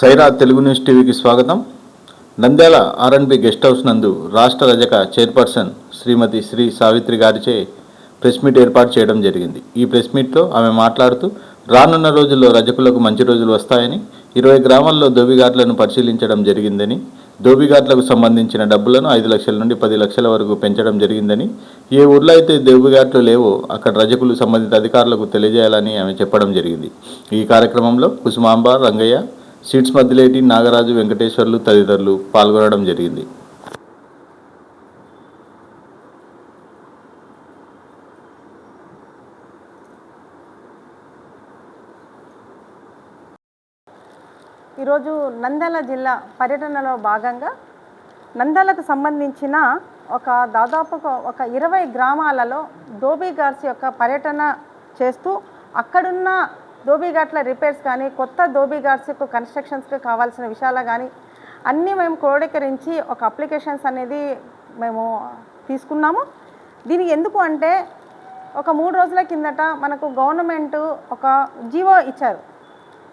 Sye Raa Telugu news టీవీకి స్వాగతం. Nandyal R&B guest house నందు రాష్ట్ర రజక చైర్పర్సన్ శ్రీమతి శ్రీ సావిత్రి గారిచే ప్రెస్ మీట్ ఏర్పాటు చేయడం జరిగింది. ఈ ప్రెస్ మీట్లో ఆమె మాట్లాడుతూ రానున్న రోజుల్లో రజకులకు మంచి రోజులు వస్తాయని, 20 గ్రామాల్లో దోబిఘాట్లను పరిశీలించడం జరిగిందని, దోబిఘాట్లకు సంబంధించిన డబ్బులను 5 లక్షల నుండి 10 లక్షల వరకు పెంచడం జరిగిందని, ఏ ఊర్లో అయితే దోబిఘాట్లు లేవో అక్కడ రజకులు సంబంధిత అధికారులకు తెలియజేయాలని ఆమె చెప్పడం జరిగింది. ఈ కార్యక్రమంలో కుసుమాంబ, రంగయ్య, సీట్స్ మద్దిలేటి, నాగరాజు, వెంకటేశ్వర్లు తదితరులు పాల్గొనడం జరిగింది. ఈరోజు నంద్యాల జిల్లా పర్యటనలో భాగంగా నంద్యాలకు సంబంధించిన దాదాపు 20 గ్రామాలలో దోబిఘాట్స్ యొక్క పర్యటన చేస్తూ అక్కడున్న దోబిఘాట్ల రిపేర్స్ కానీ, కొత్త దోబిఘాట్స్కు కన్స్ట్రక్షన్స్కి కావాల్సిన విషయాలు కానీ అన్నీ మేము క్రోడీకరించి ఒక అప్లికేషన్స్ అనేది మేము తీసుకున్నాము. దీనికి ఎందుకు అంటే 3 రోజుల కిందట మనకు గవర్నమెంట్ ఒక జీవో ఇచ్చారు.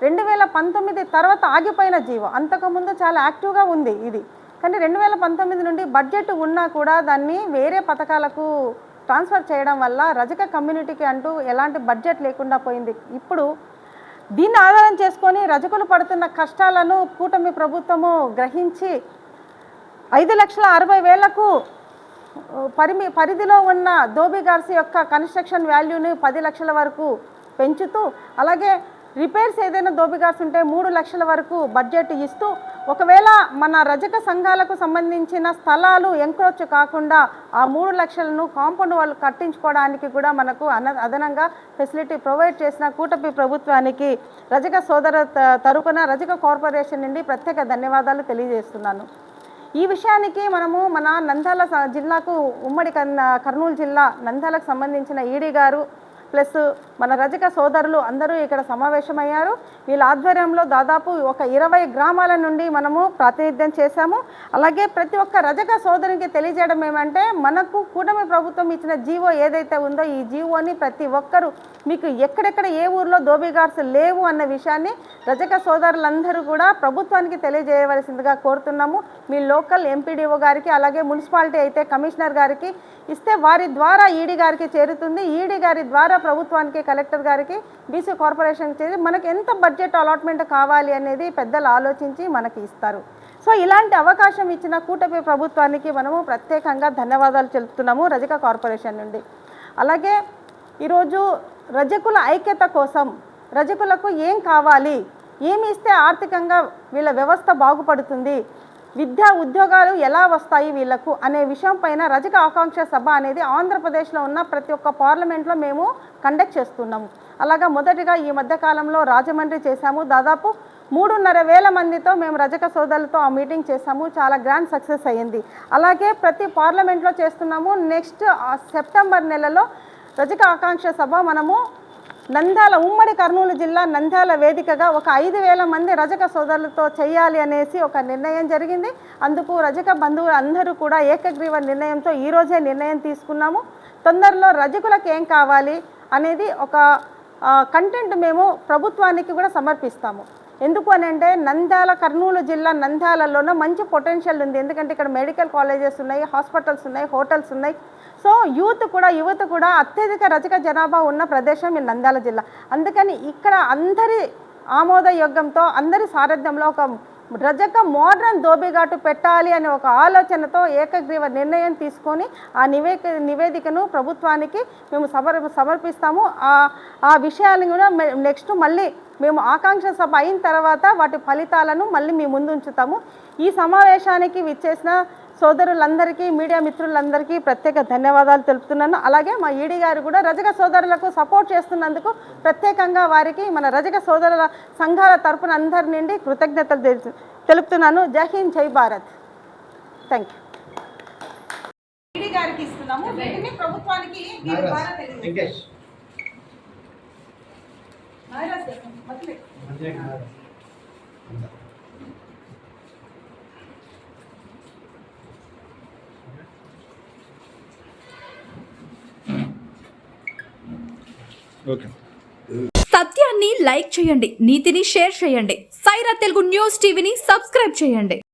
2019 తర్వాత ఆగిపోయిన జీవో, అంతకుముందు చాలా యాక్టివ్గా ఉంది ఇది. కానీ 2019 నుండి బడ్జెట్ ఉన్నా కూడా దాన్ని వేరే పథకాలకు ట్రాన్స్ఫర్ చేయడం వల్ల రజక కమ్యూనిటీకి అంటూ ఎలాంటి బడ్జెట్ లేకుండా పోయింది. ఇప్పుడు దీన్ని ఆధారం చేసుకొని రజకులు పడుతున్న కష్టాలను కూటమి ప్రభుత్వము గ్రహించి 5,60,000కు పరిధిలో ఉన్న దోబిఘాట్స్ యొక్క కన్స్ట్రక్షన్ వాల్యూని 10 లక్షల వరకు పెంచుతూ, అలాగే రిపేర్స్ ఏదైనా దోబిఘాట్స్ ఉంటే 3 లక్షల వరకు బడ్జెట్ ఇస్తూ, ఒకవేళ మన రజక సంఘాలకు సంబంధించిన స్థలాలు ఎంక్రోచ్ కాకుండా ఆ 3 లక్షలను కాంపౌండ్ వాళ్ళు కట్టించుకోవడానికి కూడా మనకు అదనంగా ఫెసిలిటీ ప్రొవైడ్ చేసిన కూటమి ప్రభుత్వానికి రజక సోదర తరపున రజక కార్పొరేషన్ నుండి ప్రత్యేక ధన్యవాదాలు తెలియజేస్తున్నాను. ఈ విషయానికి మనము మన నంద్యాల జిల్లాకు, ఉమ్మడి కర్నూలు జిల్లా నంద్యాలకు సంబంధించిన ఈడీ గారు ప్లస్ మన రజక సోదరులు అందరూ ఇక్కడ సమావేశమయ్యారు. వీళ్ళ ఆధ్వర్యంలో దాదాపు 20 గ్రామాల నుండి మనము ప్రాతినిధ్యం చేశాము. అలాగే ప్రతి ఒక్క రజక సోదరునికి తెలియజేయడం ఏమంటే, మనకు కూటమి ప్రభుత్వం ఇచ్చిన జీవో ఏదైతే ఉందో ఈ జీవోని ప్రతి ఒక్కరూ మీకు ఎక్కడెక్కడ ఏ ఊర్లో దోబిఘాట్స్ లేవు అన్న విషయాన్ని రజక సోదరులందరూ కూడా ప్రభుత్వానికి తెలియజేయవలసిందిగా కోరుతున్నాము. మీ లోకల్ ఎంపీడీఓ గారికి, అలాగే మున్సిపాలిటీ అయితే కమిషనర్ గారికి ఇస్తే వారి ద్వారా ఈడీ గారికి చేరుతుంది. ఈడీ గారి ద్వారా ప్రభుత్వానికి, కలెక్టర్ గారికి, బీసీ కార్పొరేషన్కి చేసి మనకి ఎంత బడ్జెట్ అలాట్మెంట్ కావాలి అనేది పెద్దలు ఆలోచించి మనకి ఇస్తారు. సో ఇలాంటి అవకాశం ఇచ్చిన కూటమి ప్రభుత్వానికి మనము ప్రత్యేకంగా ధన్యవాదాలు తెలుపుతున్నాము రజక కార్పొరేషన్ నుండి. అలాగే ఈరోజు రజకుల ఐక్యత కోసం రజకులకు ఏం కావాలి, ఏమి ఇస్తే ఆర్థికంగా వీళ్ళ వ్యవస్థ బాగుపడుతుంది, విద్యా ఉద్యోగాలు ఎలా వస్తాయి వీళ్లకు అనే విషయం పైన రజక ఆకాంక్ష సభ అనేది ఆంధ్రప్రదేశ్లో ఉన్న ప్రతి ఒక్క పార్లమెంట్లో మేము కండక్ట్ చేస్తున్నాము. అలాగా మొదటిగా ఈ మధ్యకాలంలో రాజమండ్రి చేశాము. దాదాపు 3,500 మందితో మేము రజక సోదరులతో ఆ మీటింగ్ చేశాము. చాలా గ్రాండ్ సక్సెస్ అయ్యింది. అలాగే ప్రతి పార్లమెంట్లో చేస్తున్నాము. నెక్స్ట్ సెప్టెంబర్ నెలలో రజక ఆకాంక్ష సభ మనము నంద్యాల, ఉమ్మడి కర్నూలు జిల్లా నంద్యాల వేదికగా 5,000 మంది రజక సోదరులతో చేయాలి అనేసి ఒక నిర్ణయం జరిగింది. అందుకు రజక బంధువులు అందరూ కూడా ఏకగ్రీవ నిర్ణయంతో ఈరోజే నిర్ణయం తీసుకున్నాము. తొందరలో రజకులకు ఏం కావాలి అనేది ఒక కంటెంట్ మేము ప్రభుత్వానికి కూడా సమర్పిస్తాము. ఎందుకు అని అంటే, నంద్యాల, కర్నూలు జిల్లా నంద్యాలలోనే మంచి పొటెన్షియల్ ఉంది. ఎందుకంటే ఇక్కడ మెడికల్ కాలేజెస్ ఉన్నాయి, హాస్పిటల్స్ ఉన్నాయి, హోటల్స్ ఉన్నాయి. సో యువత కూడా అత్యధిక రజక జనాభా ఉన్న ప్రదేశం ఈ నంద్యాల జిల్లా. అందుకని ఇక్కడ అందరి ఆమోదయోగ్యంతో, అందరి సారథ్యంలో ఒక రజక మోడ్రన్ దోబిఘాటు పెట్టాలి అనే ఒక ఆలోచనతో ఏకగ్రీవ నిర్ణయం తీసుకొని ఆ నివేదికను ప్రభుత్వానికి మేము సమర్పిస్తాము. ఆ విషయాలను కూడా నెక్స్ట్ మళ్ళీ మేము ఆకాంక్ష సభ అయిన తర్వాత వాటి ఫలితాలను మళ్ళీ మీ ముందు ఉంచుతాము. ఈ సమావేశానికి విచ్చేసిన సోదరులందరికీ, మీడియా మిత్రులందరికీ ప్రత్యేక ధన్యవాదాలు తెలుపుతున్నాను. అలాగే మా ఈడీ గారు కూడా రజక సోదరులకు సపోర్ట్ చేస్తున్నందుకు ప్రత్యేకంగా వారికి మన రజక సోదరుల సంఘాల తరపున అందరి నుండి కృతజ్ఞతలు తెలుపుతున్నాను. జై హింద్, జై భారత్. Thank you. ఈడీ గారికి ఇస్తున్నాము. వీటిని ప్రభుత్వానికి సత్యాన్ని ని లైక్ చేయండి, నీతిని షేర్ చేయండి. సైరా తెలుగు న్యూస్ టీవీని సబ్స్క్రైబ్ చేయండి.